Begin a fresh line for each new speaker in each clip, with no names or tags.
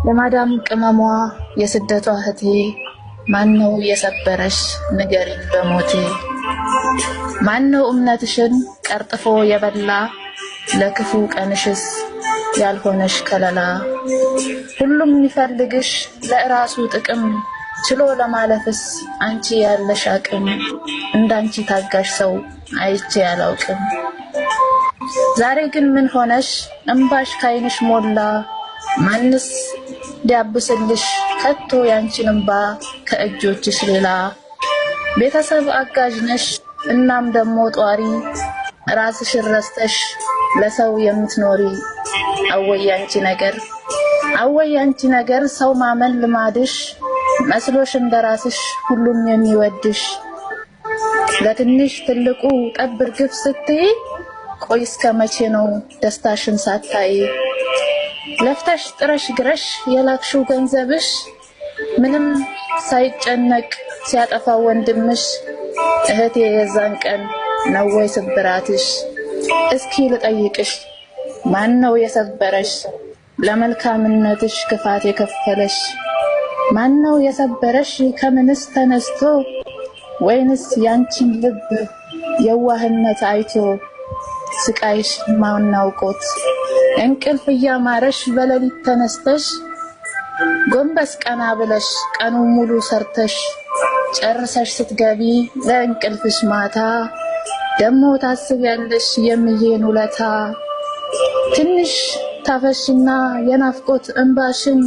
ለማዳም ቅመሟ የስደቷ እህቴ ማነው የሰበረሽ ንገሪኝ በሞቴ ማነው እምነትሽን ቀርጥፎ የበላ ለክፉ ቀንሽስ ያልሆነሽ ከለላ ሁሉም ይፈልግሽ ለራሱ ጥቅም ችሎ ለማለፍስ አንቺ ያለሽ አቅም እንዳንቺ ታጋሽ ሰው አይቼ ያላውቅም ዛሬ ግን ምን ሆነሽ እንባሽ ካይንሽ ሞላ ማንስ ዲያብስልሽ ከቶ ያንቺን እንባ ከእጆችሽ ሌላ ቤተሰብ አጋዥ ነሽ እናም ደሞ ጧሪ ራስሽን ረስተሽ ለሰው የምትኖሪ አወይ ያንቺ ነገር ሰው ማመን ልማድሽ መስሎሽ እንደራስሽ ሁሉም የሚወድሽ ለትንሽ ትልቁ ጠብር ግፍ ስትይ ቆይ እስከመቼ ነው ደስታሽን ሳታይ ለፍተሽ ጥረሽ ግረሽ የላክሽው ገንዘብሽ ምንም ሳይጨነቅ ሲያጠፋ ወንድምሽ እህቴ የዛን ቀን ነው ወይ ስብራትሽ እስኪ ልጠይቅሽ ማን ነው የሰበረሽ ለመልካምነትሽ ክፋት የከፈለሽ ማን ነው የሰበረሽ ከምንስ ተነስቶ ወይንስ ያንቺን ልብ የዋህነት አይቶ ስቃይሽ ማናውቆት እንቅልፍ ያማረሽ በለሊት ተነስተሽ ጎንበስ ቀና ብለሽ ቀኑ ሙሉ ሰርተሽ ጨርሰሽ ስትገቢ ለእንቅልፍሽ ማታ ደሞ ታስቢያለሽ የሚዬን ውለታ ትንሽ ታፈሽና የናፍቆት እንባሽን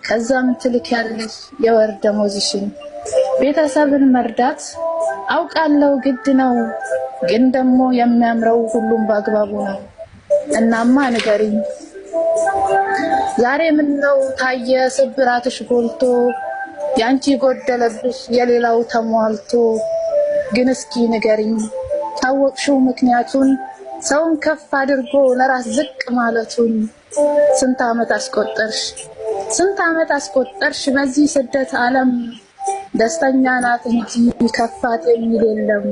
ከዛም ትልኪያለሽ የወር ደሞዝሽን ቤተሰብን መርዳት አውቃለሁ ግድ ነው ግን ደሞ የሚያምረው ሁሉም ባግባቡ ነው እናማ ንገሪኝ ዛሬ ምን ነው ታየ ስብራትሽ ጎልቶ ያንቺ ጎደለብሽ የሌላው ተሟልቶ ግን እስኪ ንገሪኝ ታወቅሽው ምክንያቱን ሰውን ከፍ አድርጎ ለራስ ዝቅ ማለቱን ስንት ዓመት አስቆጠርሽ በዚህ ስደት ዓለም ደስተኛ ናት እንጂ ከፋት የሚል የለም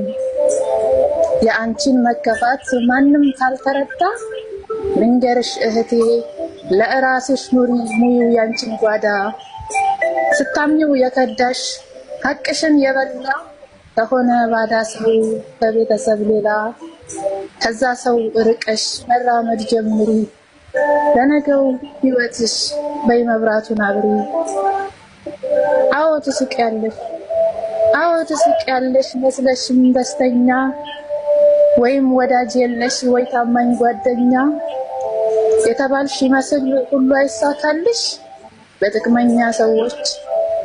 የአንቺን መከፋት ማንም ካልተረዳ ልንገርሽ እህቴ ለራስሽ ኑሪ ሙዩ ያንቺን ጓዳ ስታምኚው የከዳሽ ሐቅሽን የበላ ከሆነ ባዳ ሰው በቤተሰብ ሌላ ከዛ ሰው ርቀሽ መራመድ ጀምሪ ለነገው ህይወትሽ በመብራቱን አብሪ አዎ ትስቂያለሽ መስለሽም ደስተኛ ወይም ወዳጅ የለሽ ወይ ታማኝ ጓደኛ የተባልሽ ይመስል ሁሉ አይሳካልሽ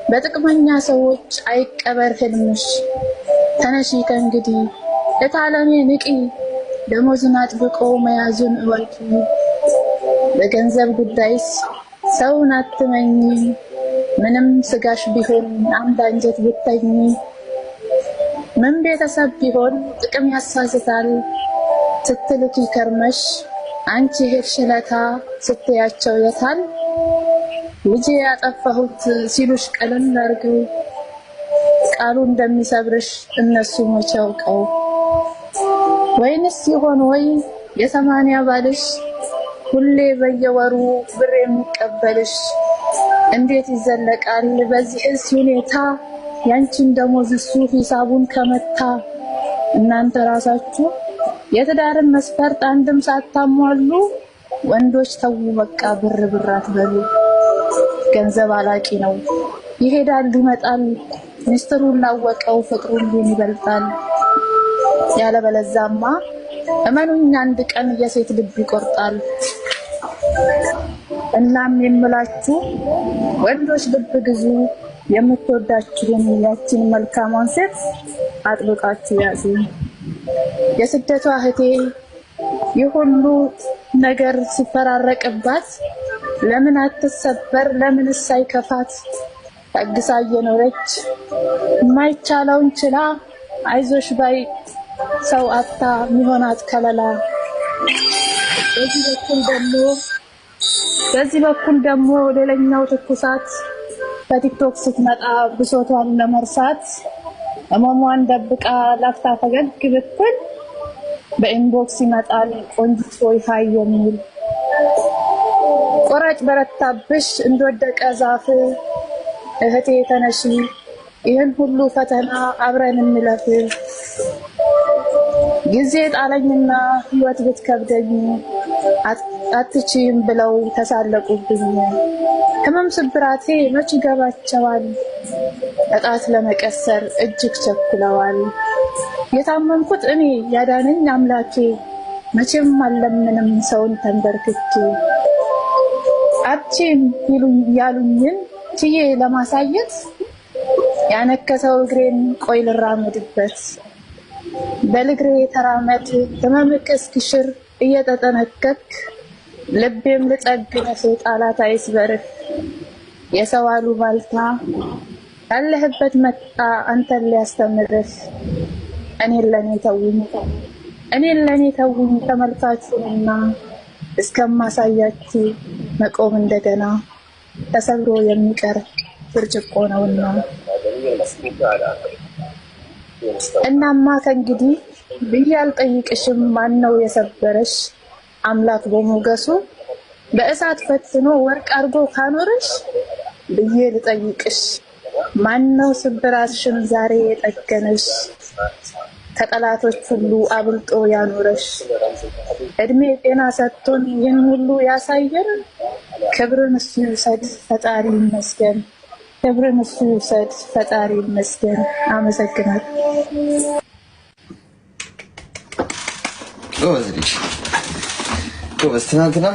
በጥቅመኛ ሰዎች አይቀበር ህልምሽ ተነሺ ከእንግዲህ እታለሜ ንቂ ደሞዝን አጥብቆ መያዙን እወቂ በገንዘብ ጉዳይስ ሰውን አትመኝ ምንም ስጋሽ ቢሆን አንድ አንጀት ብትተኝ ምን ቤተሰብ ቢሆን ጥቅም ያሳስታል ስትልኪ ከርመሽ አንቺ ሄድሽለታ ስትያቸው የታል ልጄ ያጠፋሁት ሲሉሽ ቀለም አርገው ቃሉ እንደሚሰብርሽ እነሱ መቻውቀው ወይንስ ይሆን ወይ የሰማንያ ባልሽ ሁሌ በየወሩ ብር የሚቀበልሽ እንዴት ይዘለቃል በዚህስ ሁኔታ ያንቺን ደሞዝ እሱ ሂሳቡን ከመታ እናንተ ራሳችሁ የትዳርን መስፈርት አንድም ሳታሟሉ ወንዶች ተው በቃ ብር አትበሉ ገንዘብ አላቂ ነው ይሄዳል ይመጣል ሚስጥሩን ላወቀው ፍቅሩን ይበልጣል ያለበለዛማ እመኑኝ አንድ ቀን የሴት ልብ ይቆርጣል እናም የምላችሁ ወንዶች ልብ ግዙ የምትወዳችሁን ያቺን መልካሟን ሴት አጥብቃችሁ ያዙ የስደቷ እህቴ ይሁሉ ነገር ሲፈራረቅባት ለምን አትሰበር ለምንስ አይከፋት ታግሳ እየኖረች ማይቻለውን ችላ አይዞሽ ባይ ሰው አታ ሚሆናት ከለላ በዚህ በኩል ደግሞ ሌላኛው ትኩሳት በቲክቶክ ስትመጣ ብሶቷን ለመርሳት እማሟን ደብቃ ላፍታ ፈገግ ብትል በኢንቦክስ ይመጣል ቆንጆ ሆይ ሃይ የሚል ቆራጭ በረታብሽ እንደወደቀ ዛፍ እህቴ ተነሺ ይህን ሁሉ ፈተና አብረን እንለፍ። ጊዜ ጣለኝና ህይወት ብትከብደኝ አትችይም ብለው ተሳለቁብኝ። ህመም ስብራቴ መች ይገባቸዋል እጣት ለመቀሰር እጅግ ቸኩለዋል። የታመምኩት እኔ ያዳነኝ አምላኬ መቼም አልለምንም ሰውን ተንበርክኬ። አትችይም ያሉኝን ችዬ ለማሳየት ያነከሰው እግሬን ቆይ ልራመድበት። በልግሬ ተራመድ ህመምክ እስኪሽር እየተጠነቀቅ ልቤም ልጠግነህ ጣላት አይስበርህ። የሰው አሉባልታ ያለህበት መጣ አንተን ሊያስተምርህ። እኔን ለኔ ተውኝ ተመልካቹንና እስከማሳያችሁ መቆም እንደገና ተሰብሮ የሚቀር ብርጭቆ ነውና። እናማ ከእንግዲህ ብዬ አልጠይቅሽም ማነው የሰበረሽ አምላክ በሞገሱ በእሳት ፈትኖ ወርቅ አርጎ ካኖረሽ ብዬ ልጠይቅሽ ማነው ስብራትሽን ዛሬ የጠገነሽ ከጠላቶች ሁሉ አብልጦ ያኖረሽ። እድሜ ጤና ሰጥቶን ይህን ሁሉ ያሳየን ክብርን እሱ ይውሰድ ፈጣሪ ይመስገን። ክብርን እሱ ይውሰድ ፈጣሪ ይመስገን። አመሰግናለሁ።
ጎበዝ ትናንትና